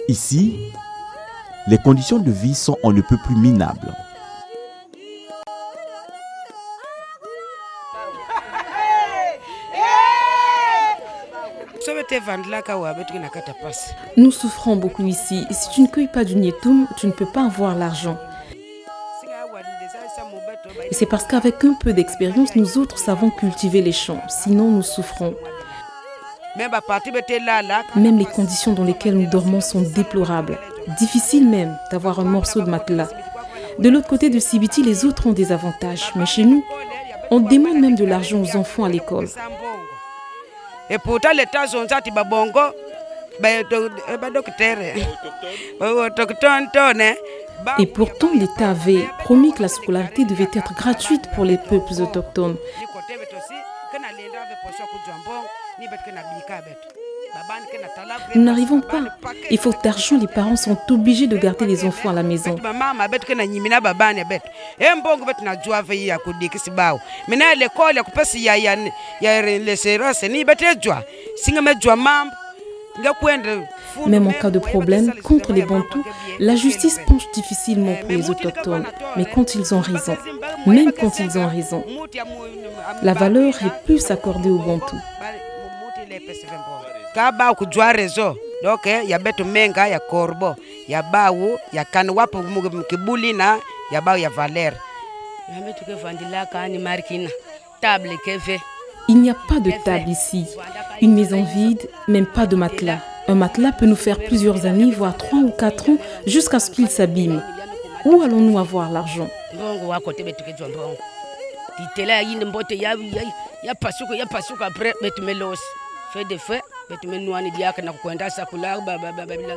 Ici, les conditions de vie sont on ne peut plus minables. Nous souffrons beaucoup ici. Si tu ne cueilles pas du Nietum, tu ne peux pas avoir l'argent. Et c'est parce qu'avec un peu d'expérience, nous autres savons cultiver les champs. Sinon, nous souffrons. Même les conditions dans lesquelles nous dormons sont déplorables. Difficile même d'avoir un morceau de matelas. De l'autre côté de Sibiti, les autres ont des avantages. Mais chez nous, on demande même de l'argent aux enfants à l'école. Et pourtant, l'État sont ça, bongo. Et pourtant, l'État avait promis que la scolarité devait être gratuite pour les peuples autochtones. Nous n'arrivons pas. Et faute d'argent, les parents sont obligés de garder les enfants à la maison. Même en cas de problème, contre les Bantous, la justice penche difficilement pour les autochtones. Mais quand ils ont raison, même quand ils ont raison, la valeur est plus accordée aux Bantous. Donc, il y a beto menga, il y a corbeau, il y a baou, il y a canwa pour kibulina, il y a baou, il y a valeur. Il n'y a pas de table ici. Une maison vide, même pas de matelas. Un matelas peut nous faire plusieurs années, voire 3 ou 4 ans, jusqu'à ce qu'il s'abîme. Où allons-nous avoir l'argent?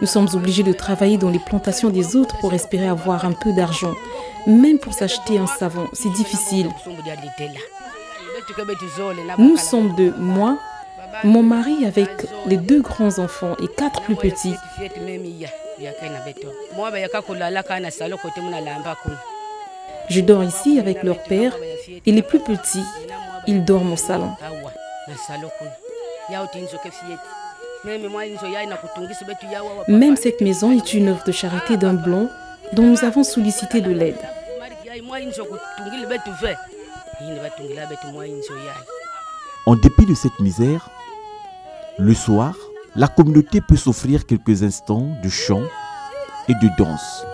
Nous sommes obligés de travailler dans les plantations des autres pour espérer avoir un peu d'argent. Même pour s'acheter un savon, c'est difficile. Nous sommes deux, moi, mon mari avec les 2 grands enfants et 4 plus petits. Je dors ici avec leur père et les plus petits, ils dorment au salon. Même cette maison est une œuvre de charité d'un blanc dont nous avons sollicité de l'aide. En dépit de cette misère, le soir, la communauté peut s'offrir quelques instants de chant et de danse.